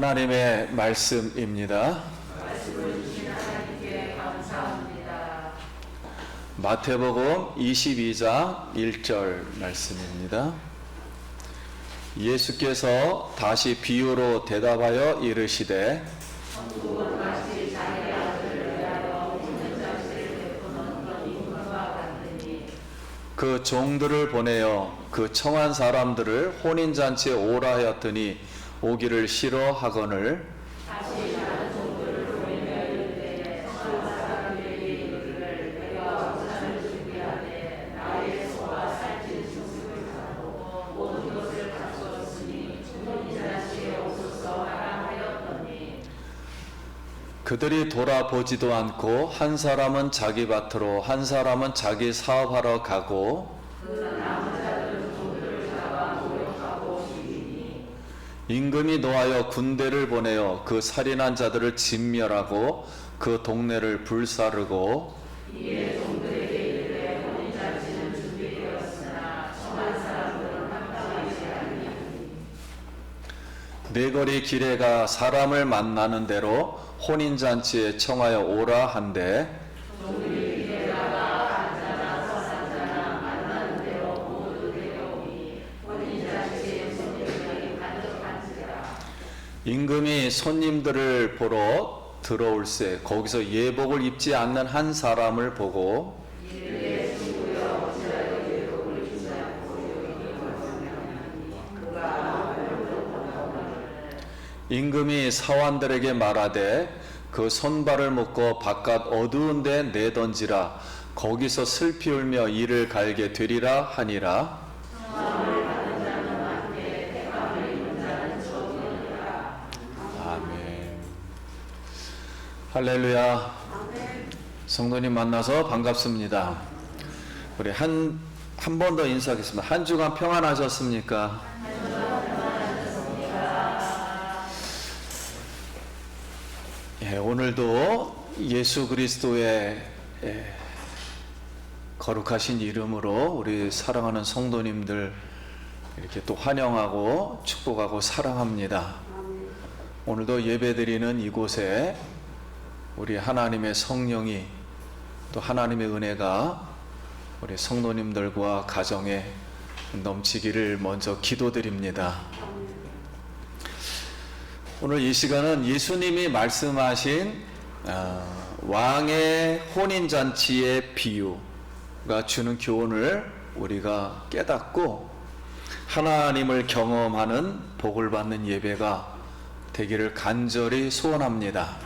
하나님의 말씀입니다. 말씀을 주신 하나님께 감사합니다. 마태복음 22장 1절 말씀입니다. 예수께서 다시 비유로 대답하여 이르시되 천국은 마치 자기 아들을 위하여 혼인 잔치를 베푸는 그런 인물과 같으니 그 종들을 보내어 그 청한 사람들을 혼인잔치에 오라 하였더니 오기를 싫어하거늘 다시 다른 종들을 보내며 이르되 청한 사람들에게 이르기를 내가午餐을 준비하되 나의 소와 살찐 죽을 사고 모든 것을 갖추었으니 혼인 잔치에 오소서 하라 하였더니 그들이 돌아보지도 않고 한 사람은 자기 밭으로 한 사람은 자기 사업하러 가고 임금이 노하여 군대를 보내어 그 살인한 자들을 진멸하고 그 동네를 불사르고 이에 종들에게 이르되 혼인잔치는 준비되었으나 청한 사람들은 합당하지 아니하니 네거리 길에가 사람을 만나는 대로 혼인잔치에 청하여 오라 한데 종들이 길에다가 앉아나 서산자나 만나는 대로 모두 데려오니 혼인잔치에 손님들이 간접한지라. 임금이 손님들을 보러 들어올세 거기서 예복을 입지 않는 한 사람을 보고 이르되 친구여 어찌하여 예복을 주지 않고 여기니 왔으냐니 그가 임금이 사환들에게 말하되 그 손발을 묶어 바깥 어두운 데 내던지라 거기서 슬피 울며 이를 갈게 되리라 하니라. 아멘. 할렐루야. 성도님 만나서 반갑습니다. 우리 한 번 더 인사하겠습니다. 한 주간 평안하셨습니까? 오늘도 예수 그리스도의 거룩하신 이름으로 우리 사랑하는 성도님들 이렇게 또 환영하고 축복하고 사랑합니다. 오늘도 예배드리는 이곳에 우리 하나님의 성령이 또 하나님의 은혜가 우리 성도님들과 가정에 넘치기를 먼저 기도드립니다. 오늘 이 시간은 예수님이 말씀하신 왕의 혼인잔치의 비유가 주는 교훈을 우리가 깨닫고 하나님을 경험하는 복을 받는 예배가 되기를 간절히 소원합니다.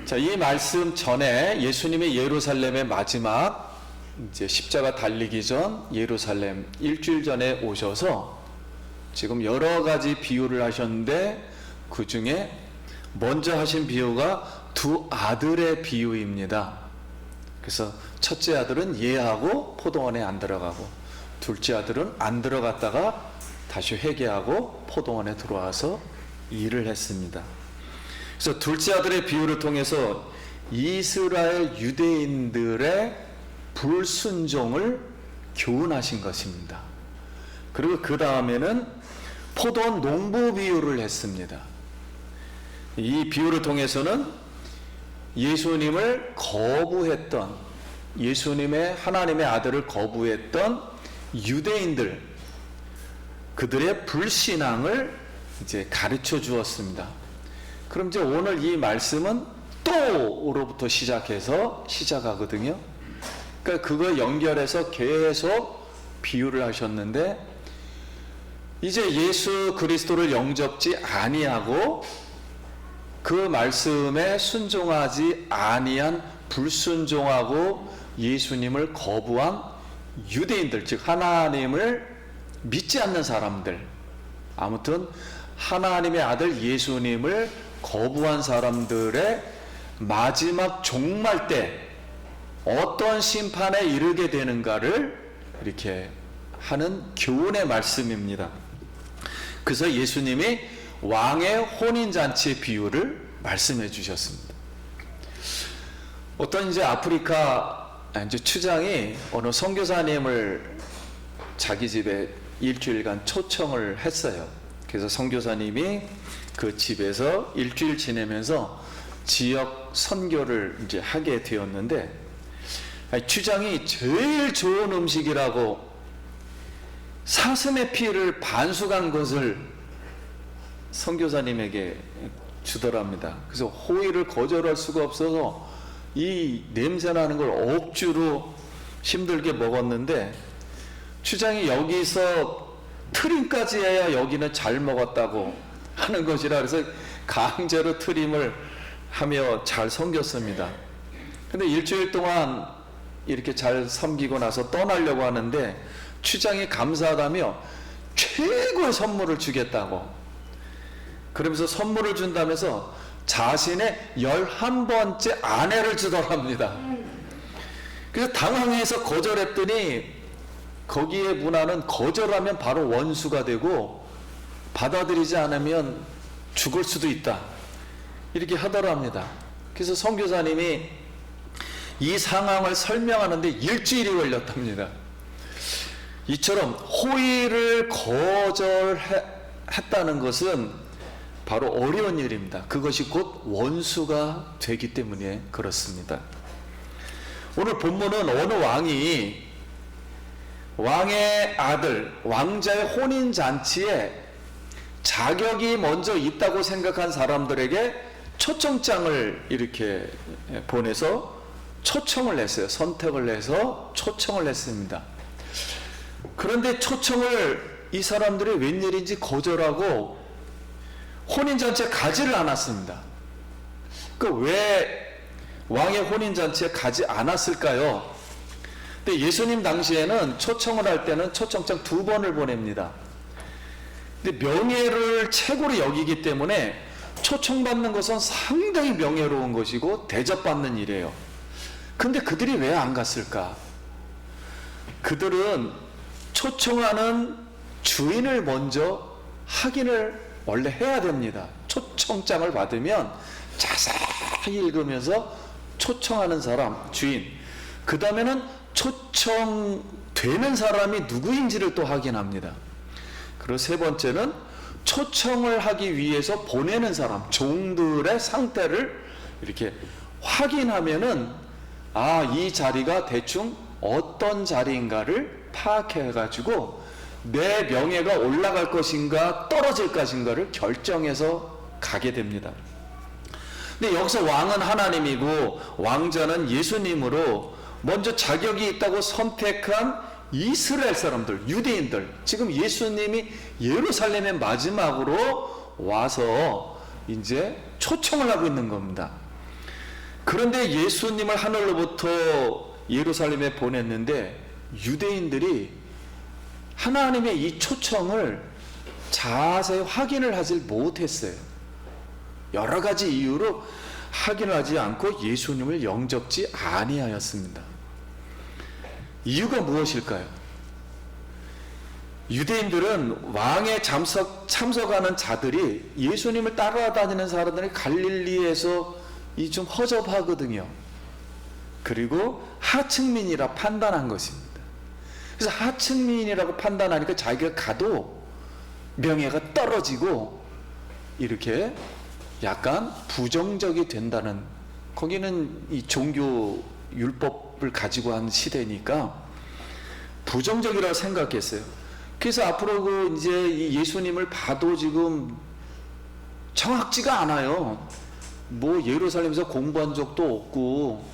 자, 이 말씀 전에 예수님이 예루살렘의 마지막 이제 십자가 달리기 전 예루살렘 일주일 전에 오셔서 지금 여러 가지 비유를 하셨는데 그 중에 먼저 하신 비유가 두 아들의 비유입니다. 그래서 첫째 아들은 예하고 포도원에 안 들어가고 둘째 아들은 안 들어갔다가 다시 회개하고 포도원에 들어와서 일을 했습니다. 그래서 둘째 아들의 비유를 통해서 이스라엘 유대인들의 불순종을 교훈하신 것입니다. 그리고 그 다음에는 포도원 농부 비유를 했습니다. 이 비유를 통해서는 예수님을 거부했던 예수님의 하나님의 아들을 거부했던 유대인들 그들의 불신앙을 이제 가르쳐 주었습니다. 그럼 이제 오늘 이 말씀은 또로부터 시작하거든요. 그러니까 그거 연결해서 계속 비유를 하셨는데 이제 예수 그리스도를 영접지 아니하고 그 말씀에 순종하지 아니한 불순종하고 예수님을 거부한 유대인들, 즉 하나님을 믿지 않는 사람들, 아무튼 하나님의 아들 예수님을 거부한 사람들의 마지막 종말 때 어떤 심판에 이르게 되는가를 이렇게 하는 교훈의 말씀입니다. 그래서 예수님이 왕의 혼인잔치 비유를 말씀해 주셨습니다. 어떤 이제 아프리카 이제 추장이 어느 선교사님을 자기 집에 일주일간 초청을 했어요. 그래서 선교사님이 그 집에서 일주일 지내면서 지역 선교를 이제 하게 되었는데, 주장이 제일 좋은 음식이라고 사슴의 피를 반숙한 것을 선교사님에게 주더랍니다. 그래서 호의를 거절할 수가 없어서 이 냄새나는 걸 억지로 힘들게 먹었는데, 주장이 여기서 트림까지 해야 여기는 잘 먹었다고 하는 것이라, 그래서 강제로 트림을 하며 잘 섬겼습니다. 근데 일주일 동안 이렇게 잘 섬기고 나서 떠나려고 하는데, 추장이 감사하다며 최고의 선물을 주겠다고, 그러면서 선물을 준다면서 자신의 11번째 아내를 주더랍니다. 그래서 당황해서 거절했더니, 거기에 문화는 거절하면 바로 원수가 되고 받아들이지 않으면 죽을 수도 있다, 이렇게 하더랍니다. 그래서 선교사님이 이 상황을 설명하는데 일주일이 걸렸답니다. 이처럼 호의를 거절했다는 것은 바로 어려운 일입니다. 그것이 곧 원수가 되기 때문에 그렇습니다. 오늘 본문은 어느 왕의 아들, 왕자의 혼인잔치에 자격이 먼저 있다고 생각한 사람들에게 초청장을 이렇게 보내서 초청을 했어요. 선택을 해서 초청을 했습니다. 그런데 초청을 이 사람들이 웬일인지 거절하고 혼인잔치에 가지를 않았습니다. 왜 왕의 혼인잔치에 가지 않았을까요? 근데 예수님 당시에는 초청을 할 때는 초청장 2번을 보냅니다. 근데 명예를 최고로 여기기 때문에 초청받는 것은 상당히 명예로운 것이고 대접받는 일이에요. 근데 그들이 왜 안 갔을까? 그들은 초청하는 주인을 먼저 확인을 원래 해야 됩니다. 초청장을 받으면 자세히 읽으면서 초청하는 사람, 주인, 그 다음에는 초청되는 사람이 누구인지를 또 확인합니다. 그리고 세 번째는 초청을 하기 위해서 보내는 사람, 종들의 상태를 이렇게 확인하면은, 이 자리가 대충 어떤 자리인가를 파악해가지고 내 명예가 올라갈 것인가 떨어질 것인가를 결정해서 가게 됩니다. 근데 여기서 왕은 하나님이고 왕자는 예수님으로 먼저 자격이 있다고 선택한 이스라엘 사람들, 유대인들, 지금 예수님이 예루살렘에 마지막으로 와서 이제 초청을 하고 있는 겁니다. 그런데 예수님을 하늘로부터 예루살렘에 보냈는데 유대인들이 하나님의 이 초청을 자세히 확인을 하지 못했어요. 여러 가지 이유로 확인을 하지 않고 예수님을 영접지 아니하였습니다. 이유가 무엇일까요? 유대인들은 왕에 참석하는 자들이, 예수님을 따라다니는 사람들이 갈릴리에서 좀 허접하거든요. 그리고 하층민이라 판단한 것입니다. 그래서 하층민이라고 판단하니까 자기가 가도 명예가 떨어지고 이렇게 약간 부정적이 된다는, 거기는 이 종교 율법을 가지고 한 시대니까 부정적이라고 생각했어요. 그래서 앞으로 이제 이 예수님을 봐도 지금 정확지가 않아요. 예루살렘에서 공부한 적도 없고,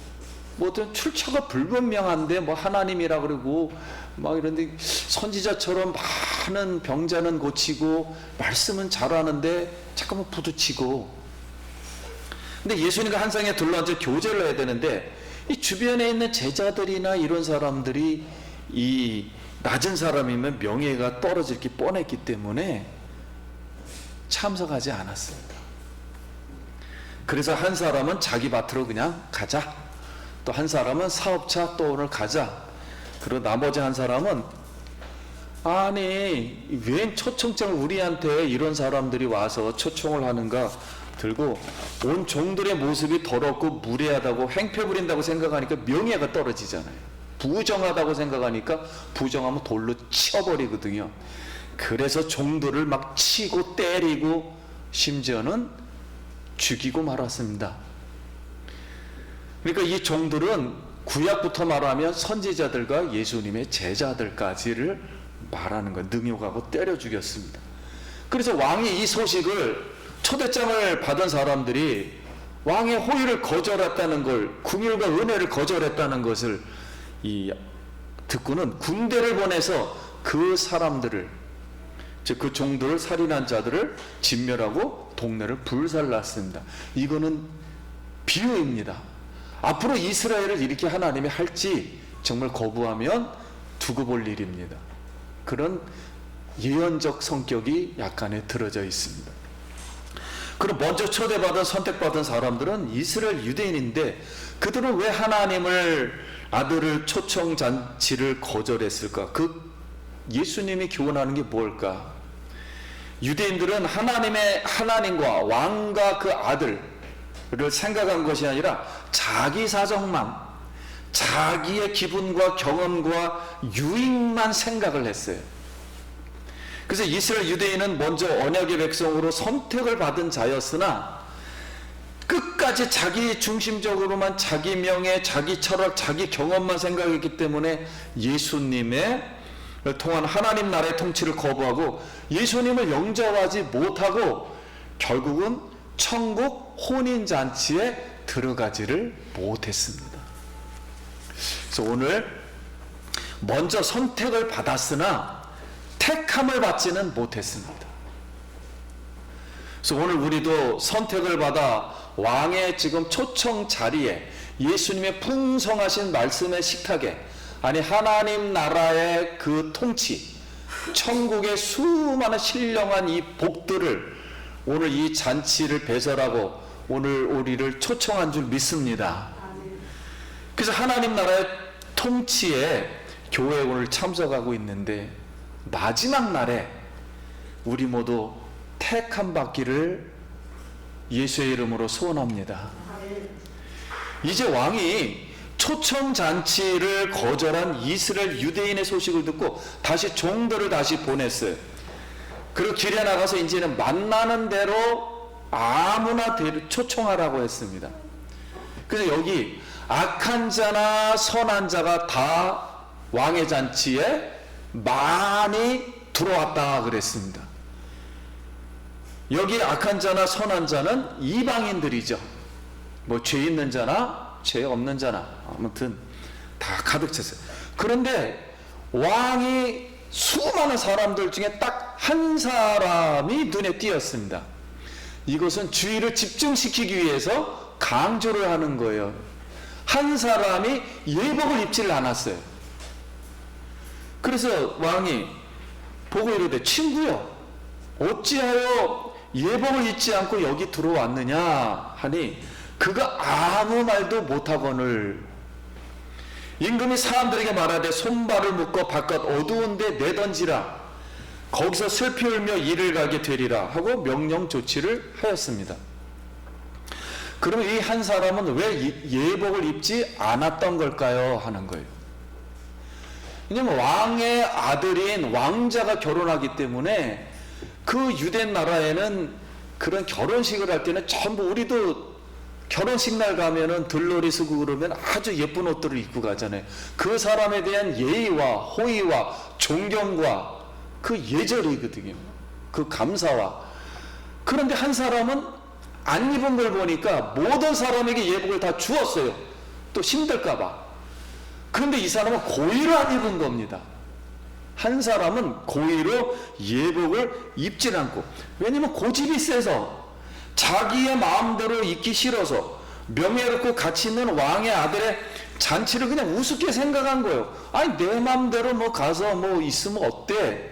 어떤 출처가 불분명한데 하나님이라 그러고 이런데 선지자처럼 많은 병자는 고치고 말씀은 잘하는데 잠깐만 부딪히고. 근데 예수님과 한 상에 둘러앉아 교제를 해야 되는데 이 주변에 있는 제자들이나 이런 사람들이 이 낮은 사람이면 명예가 떨어질 게 뻔했기 때문에 참석하지 않았습니다. 그래서 한 사람은 자기 밭으로 그냥 가자, 또 한 사람은 사업차 또 오늘 가자, 그리고 나머지 한 사람은 웬 초청장을 우리한테 이런 사람들이 와서 초청을 하는가 들고, 온 종들의 모습이 더럽고 무례하다고 행패 부린다고 생각하니까 명예가 떨어지잖아요. 부정하다고 생각하니까 부정하면 돌로 치워버리거든요. 그래서 종들을 막 치고 때리고 심지어는 죽이고 말았습니다. 그러니까 이 종들은 구약부터 말하면 선지자들과 예수님의 제자들까지를 말하는 거, 능욕하고 때려 죽였습니다. 그래서 왕이 이 소식을, 초대장을 받은 사람들이 왕의 호의를 거절했다는 걸, 궁율과 은혜를 거절했다는 것을 듣고는 군대를 보내서 그 사람들을, 즉 그 종들을, 살인한 자들을 진멸하고 동네를 불살랐습니다. 이거는 비유입니다. 앞으로 이스라엘을 이렇게 하나님이 할지 정말 거부하면 두고 볼 일입니다. 그런 예언적 성격이 약간에 들어져 있습니다. 그럼 먼저 초대받은, 선택받은 사람들은 이스라엘 유대인인데 그들은 왜 하나님을, 아들을 초청잔치를 거절했을까? 그 예수님이 교훈하는 게 뭘까? 유대인들은 하나님과 왕과 그 아들을 생각한 것이 아니라 자기 사정만, 자기의 기분과 경험과 유익만 생각을 했어요. 그래서 이스라엘 유대인은 먼저 언약의 백성으로 선택을 받은 자였으나 끝까지 자기 중심적으로만, 자기 명예, 자기 철학, 자기 경험만 생각했기 때문에 예수님의 통한 하나님 나라의 통치를 거부하고 예수님을 영접하지 못하고 결국은 천국 혼인잔치에 들어가지를 못했습니다. 그래서 오늘 먼저 선택을 받았으나 택함을 받지는 못했습니다. 그래서 오늘 우리도 선택을 받아 왕의 지금 초청 자리에, 예수님의 풍성하신 말씀의 식탁에, 아니 하나님 나라의 그 통치, 천국의 수많은 신령한 이 복들을 오늘 이 잔치를 배설하고 오늘 우리를 초청한 줄 믿습니다. 그래서 하나님 나라의 통치에 교회에 오늘 참석하고 있는데 마지막 날에 우리 모두 택함 받기를 예수의 이름으로 소원합니다. 이제 왕이 초청잔치를 거절한 이스라엘 유대인의 소식을 듣고 다시 종들을 다시 보냈어요. 그리고 길에 나가서 이제는 만나는 대로 아무나 초청하라고 했습니다. 그래서 여기 악한 자나 선한 자가 다 왕의 잔치에 많이 들어왔다 그랬습니다. 여기 악한 자나 선한 자는 이방인들이죠. 뭐 죄 있는 자나 죄 없는 자나 아무튼 다 가득 찼어요. 그런데 왕이 수많은 사람들 중에 딱 한 사람이 눈에 띄었습니다. 이것은 주의를 집중시키기 위해서 강조를 하는 거예요. 한 사람이 예복을 입지를 않았어요. 그래서 왕이 보고 이르되 친구여 어찌하여 예복을 입지 않고 여기 들어왔느냐 하니 그가 아무 말도 못하거늘 임금이 사람들에게 말하되 손발을 묶어 바깥 어두운 데 내던지라 거기서 슬피 울며 이를 가게 되리라 하고 명령 조치를 하였습니다. 그럼 이 한 사람은 왜 예복을 입지 않았던 걸까요? 하는 거예요. 왜냐하면 왕의 아들인 왕자가 결혼하기 때문에 그 유대 나라에는 그런 결혼식을 할 때는 전부, 우리도 결혼식 날 가면은 들러리 쓰고 그러면 아주 예쁜 옷들을 입고 가잖아요. 그 사람에 대한 예의와 호의와 존경과 그 예절이거든요. 그 감사와. 그런데 한 사람은 안 입은 걸 보니까 모든 사람에게 예복을 다 주었어요. 또 힘들까봐. 그런데 이 사람은 고의로 안 입은 겁니다. 한 사람은 고의로 예복을 입질 않고, 왜냐면 고집이 세서 자기의 마음대로 입기 싫어서 명예롭고 가치 있는 왕의 아들의 잔치를 그냥 우습게 생각한 거예요. 아니 내 마음대로 뭐 가서 뭐 있으면 어때?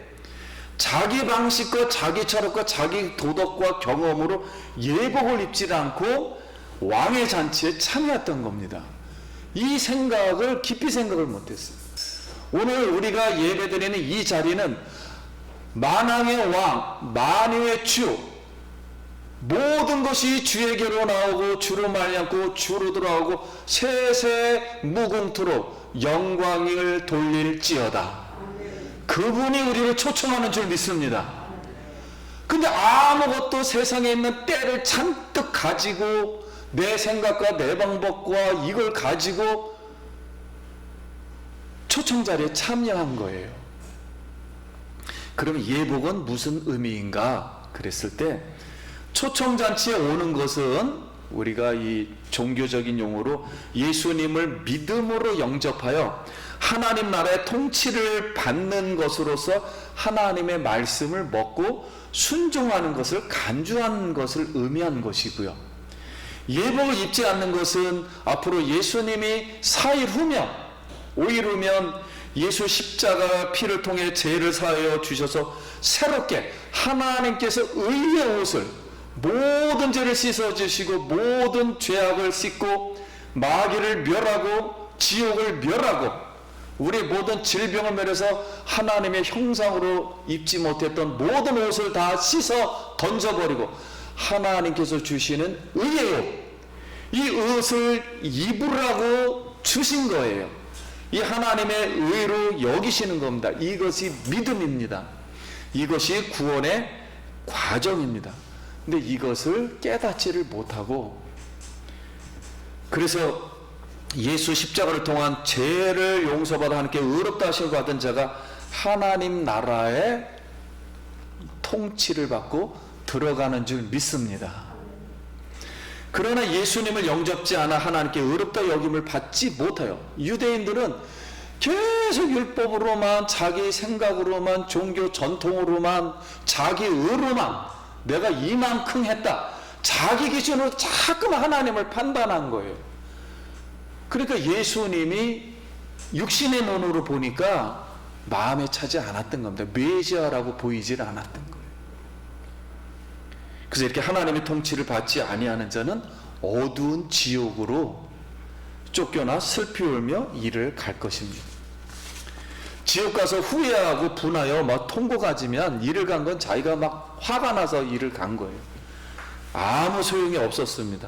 자기 방식과 자기 철학과 자기 도덕과 경험으로 예복을 입지 않고 왕의 잔치에 참여했던 겁니다. 이 생각을 깊이 생각을 못했어요. 오늘 우리가 예배드리는 이 자리는 만왕의 왕, 만유의 주, 모든 것이 주에게로 나오고 주로 말미암고 주로 돌아오고 세세 무궁토록 영광을 돌릴지어다. 그분이 우리를 초청하는 줄 믿습니다. 근데 아무것도 세상에 있는 때를 잔뜩 가지고 내 생각과 내 방법과 이걸 가지고 초청 자리에 참여한 거예요. 그럼 예복은 무슨 의미인가 그랬을 때, 초청잔치에 오는 것은 우리가 이 종교적인 용어로 예수님을 믿음으로 영접하여 하나님 나라의 통치를 받는 것으로서 하나님의 말씀을 먹고 순종하는 것을 간주하는 것을 의미한 것이고요. 예복을 입지 않는 것은 앞으로 예수님이 4일 후면, 5일 후면 예수 십자가 피를 통해 죄를 사하여 주셔서 새롭게 하나님께서 의의 옷을, 모든 죄를 씻어주시고 모든 죄악을 씻고 마귀를 멸하고 지옥을 멸하고 우리 모든 질병을 멸해서 하나님의 형상으로 입지 못했던 모든 옷을 다 씻어 던져버리고 하나님께서 주시는 의의 옷, 이 옷을 입으라고 주신 거예요. 이 하나님의 의로 여기시는 겁니다. 이것이 믿음입니다. 이것이 구원의 과정입니다. 근데 이것을 깨닫지를 못하고, 그래서 예수 십자가를 통한 죄를 용서받아 하나님께 의롭다 하시고 받은 자가 하나님 나라의 통치를 받고 들어가는 줄 믿습니다. 그러나 예수님을 영접지 않아 하나님께 의롭다 여김을 받지 못해요. 유대인들은 계속 율법으로만, 자기 생각으로만, 종교 전통으로만, 자기 의로만 내가 이만큼 했다, 자기 기준으로 자꾸만 하나님을 판단한 거예요. 그러니까 예수님이 육신의 눈으로 보니까 마음에 차지 않았던 겁니다. 메시아라고 보이질 않았던 거예요. 그래서 이렇게 하나님의 통치를 받지 아니하는 자는 어두운 지옥으로 쫓겨나 슬피 울며 이를 갈 것입니다. 지옥 가서 후회하고 분하여 막 통고 가지면 이를 간 건 자기가 막 화가 나서 이를 간 거예요. 아무 소용이 없었습니다.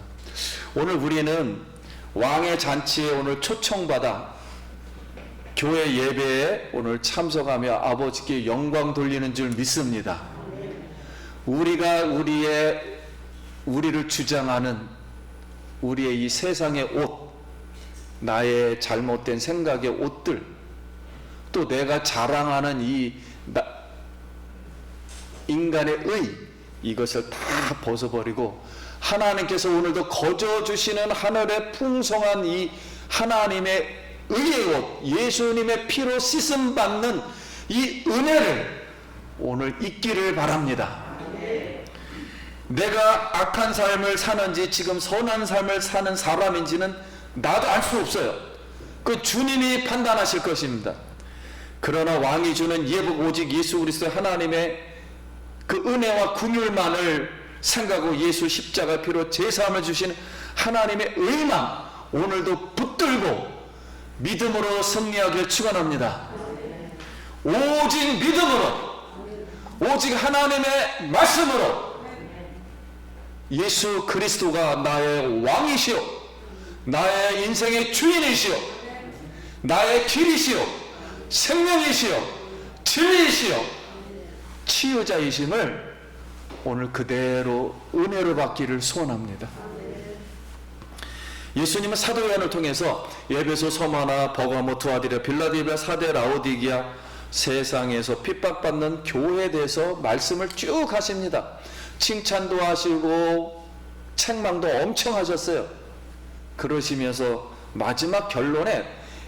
오늘 우리는 왕의 잔치에 오늘 초청받아 교회 예배에 오늘 참석하며 아버지께 영광 돌리는 줄 믿습니다. 우리가 우리를 주장하는 우리의 이 세상의 옷, 나의 잘못된 생각의 옷들, 또 내가 자랑하는 이 인간의 의, 이것을 다 벗어버리고 하나님께서 오늘도 거저 주시는 하늘의 풍성한 이 하나님의 의의 옷, 예수님의 피로 씻음 받는 이 은혜를 오늘 잊기를 바랍니다. 내가 악한 삶을 사는지 지금 선한 삶을 사는 사람인지는 나도 알 수 없어요. 그 주님이 판단하실 것입니다. 그러나 왕이 주는 예복 오직 예수 그리스도 하나님의 그 은혜와 긍휼만을 생각하고 예수 십자가 피로 제사함을 주신 하나님의 의만 오늘도 붙들고 믿음으로 승리하길 축원합니다. 오직 믿음으로, 오직 하나님의 말씀으로 예수 그리스도가 나의 왕이시오, 나의 인생의 주인이시오, 나의 길이시오, 생명이시오, 진리이시오, 치유자이심을 오늘 그대로 은혜로 받기를 소원합니다. 예수님은 사도 요한을 통해서 에베소, 서마나, 버가모, 두아디라, 빌라델비아, 사대, 라오디게아 세상에서 핍박받는 교회에 대해서 말씀을 쭉 하십니다. 칭찬도 하시고 책망도 엄청 하셨어요. 그러시면서 마지막 결론에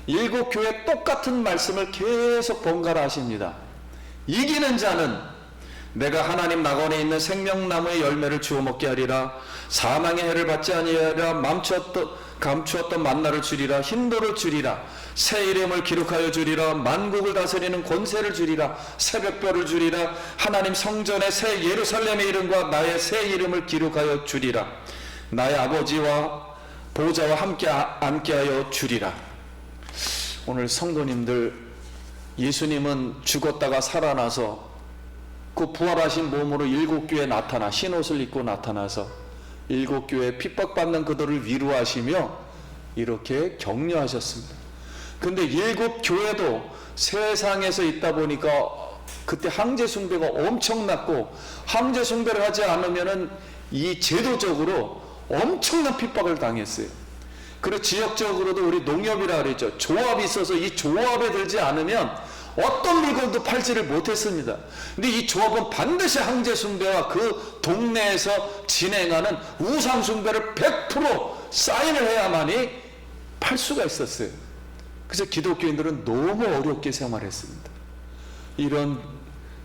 7교회 똑같은 말씀을 계속 번갈아 하십니다. 이기는 자는 내가 하나님 낙원에 있는 생명나무의 열매를 주워 먹게 하리라. 사망의 해를 받지 아니하리라. 감추었던 만나를 주리라. 힘도를 주리라. 새 이름을 기록하여 주리라. 만국을 다스리는 권세를 주리라. 새벽별을 주리라. 하나님 성전의 새 예루살렘의 이름과 나의 새 이름을 기록하여 주리라. 나의 아버지와 보좌와 함께 앉게 하여 주리라. 오늘 성도님들, 예수님은 죽었다가 살아나서 그 부활하신 몸으로 7교회에 나타나 흰옷을 입고 나타나서 7교회 핍박받는 그들을 위로하시며 이렇게 격려하셨습니다. 근데 일곱 교회도 세상에서 있다 보니까 그때 황제 숭배가 엄청났고, 황제 숭배를 하지 않으면은 이 제도적으로 엄청난 핍박을 당했어요. 그리고 지역적으로도 우리 농협이라 그랬죠. 조합이 있어서 이 조합에 들지 않으면 어떤 물건도 팔지를 못했습니다. 근데 이 조합은 반드시 황제 숭배와 그 동네에서 진행하는 우상 숭배를 100% 사인을 해야만이 팔 수가 있었어요. 그래서 기독교인들은 너무 어렵게 생활했습니다. 이런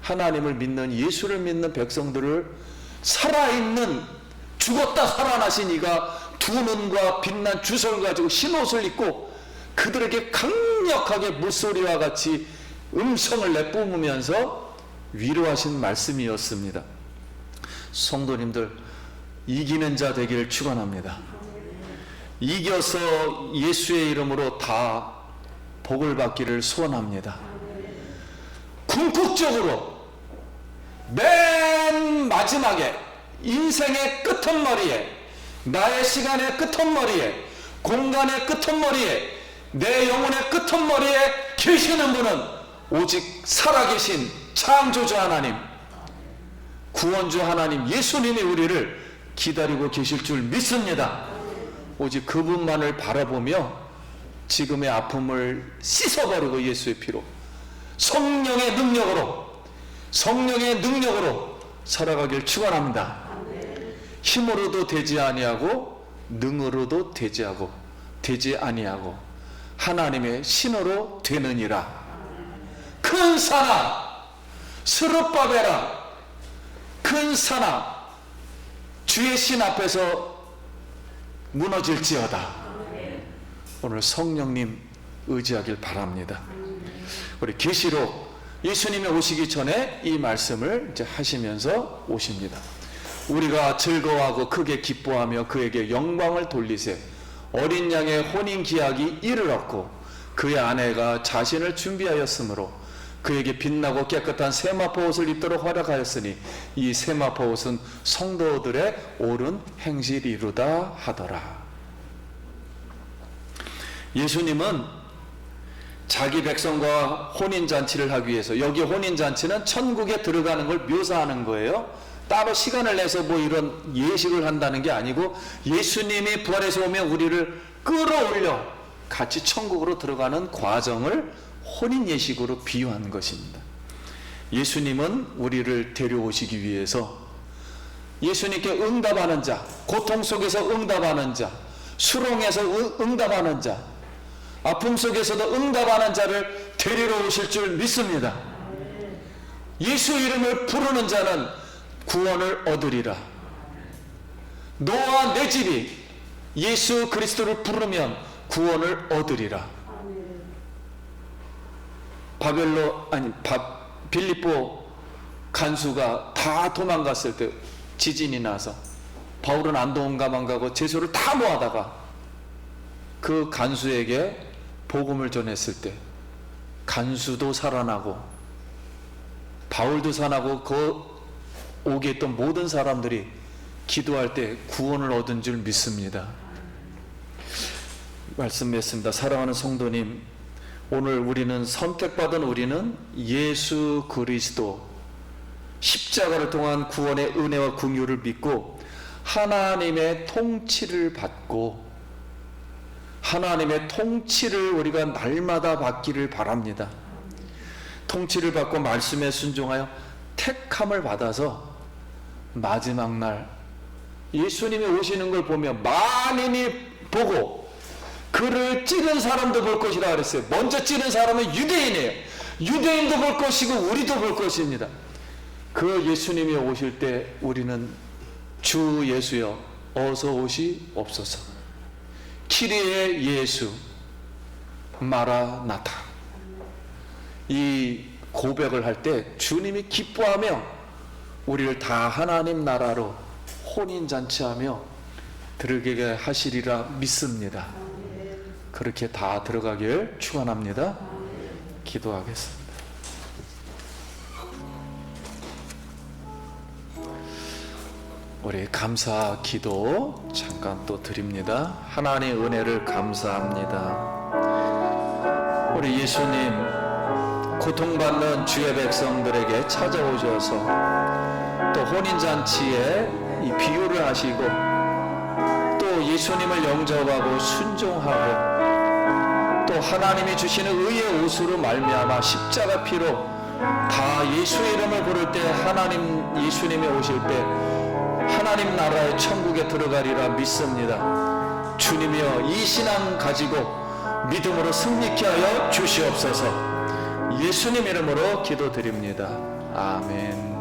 하나님을 믿는, 예수를 믿는 백성들을 살아있는, 죽었다 살아나신 이가 두 눈과 빛난 주석을 가지고 흰옷을 입고 그들에게 강력하게 물소리와 같이 음성을 내뿜으면서 위로하신 말씀이었습니다. 성도님들, 이기는 자 되기를 축원합니다. 이겨서 예수의 이름으로 다 복을 받기를 소원합니다. 궁극적으로 맨 마지막에, 인생의 끝머리에, 나의 시간의 끝머리에, 공간의 끝머리에, 내 영혼의 끝머리에 계시는 분은 오직 살아계신 창조주 하나님, 구원주 하나님, 예수님이 우리를 기다리고 계실 줄 믿습니다. 오직 그분만을 바라보며 지금의 아픔을 씻어버리고 예수의 피로, 성령의 능력으로 살아가길 축원합니다. 힘으로도 되지 아니하고 능으로도 되지 아니하고 하나님의 신으로 되느니라. 큰 산아 스룹바벨아, 큰 산아 주의 신 앞에서 무너질지어다. 오늘 성령님 의지하길 바랍니다. 우리 계시록, 예수님이 오시기 전에 이 말씀을 이제 하시면서 오십니다. 우리가 즐거워하고 크게 기뻐하며 그에게 영광을 돌리세. 어린 양의 혼인 기약이 이르렀고 그의 아내가 자신을 준비하였으므로 그에게 빛나고 깨끗한 세마포 옷을 입도록 허락하였으니 이 세마포 옷은 성도들의 옳은 행실이루다 하더라. 예수님은 자기 백성과 혼인잔치를 하기 위해서, 여기 혼인잔치는 천국에 들어가는 걸 묘사하는 거예요. 따로 시간을 내서 뭐 이런 예식을 한다는 게 아니고, 예수님이 부활해서 오면 우리를 끌어올려 같이 천국으로 들어가는 과정을 혼인 예식으로 비유한 것입니다. 예수님은 우리를 데려오시기 위해서 예수님께 응답하는 자, 고통 속에서 응답하는 자, 수렁에서 응답하는 자, 아픔 속에서도 응답하는 자를 데리러 오실 줄 믿습니다. 예수 이름을 부르는 자는 구원을 얻으리라. 너와 내 집이 예수 그리스도를 부르면 구원을 얻으리라. 빌립보 간수가 다 도망갔을 때 지진이 나서 바울은 안동가만 가고 제소를 다 모아다가 그 간수에게 복음을 전했을 때 간수도 살아나고 바울도 살아나고 그 오게 있던 모든 사람들이 기도할 때 구원을 얻은 줄 믿습니다. 말씀했습니다. 사랑하는 성도님, 오늘 우리는, 선택받은 우리는 예수 그리스도 십자가를 통한 구원의 은혜와 긍휼을 믿고 하나님의 통치를 받고, 하나님의 통치를 우리가 날마다 받기를 바랍니다. 통치를 받고 말씀에 순종하여 택함을 받아서 마지막 날 예수님이 오시는 걸 보며 만인이 보고 그를 찌른 사람도 볼 것이라 그랬어요. 먼저 찌른 사람은 유대인이에요. 유대인도 볼 것이고 우리도 볼 것입니다. 그 예수님이 오실 때 우리는 주 예수여 어서 오시옵소서, 키리에 예수 마라나타, 이 고백을 할 때 주님이 기뻐하며 우리를 다 하나님 나라로 혼인잔치하며 들어가게 하시리라 믿습니다. 그렇게 다 들어가길 축원합니다. 기도하겠습니다. 우리 감사 기도 잠깐 또 드립니다. 하나님의 은혜를 감사합니다. 우리 예수님 고통받는 주의 백성들에게 찾아오셔서 또 혼인잔치에 이 비유를 하시고 또 예수님을 영접하고 순종하고 또 하나님이 주시는 의의 옷으로 말미암아 십자가 피로 다 예수의 이름을 부를 때 하나님 예수님이 오실 때 하나님 나라의 천국에 들어가리라 믿습니다. 주님이여 이 신앙 가지고 믿음으로 승리케 하여 주시옵소서. 예수님 이름으로 기도드립니다. 아멘.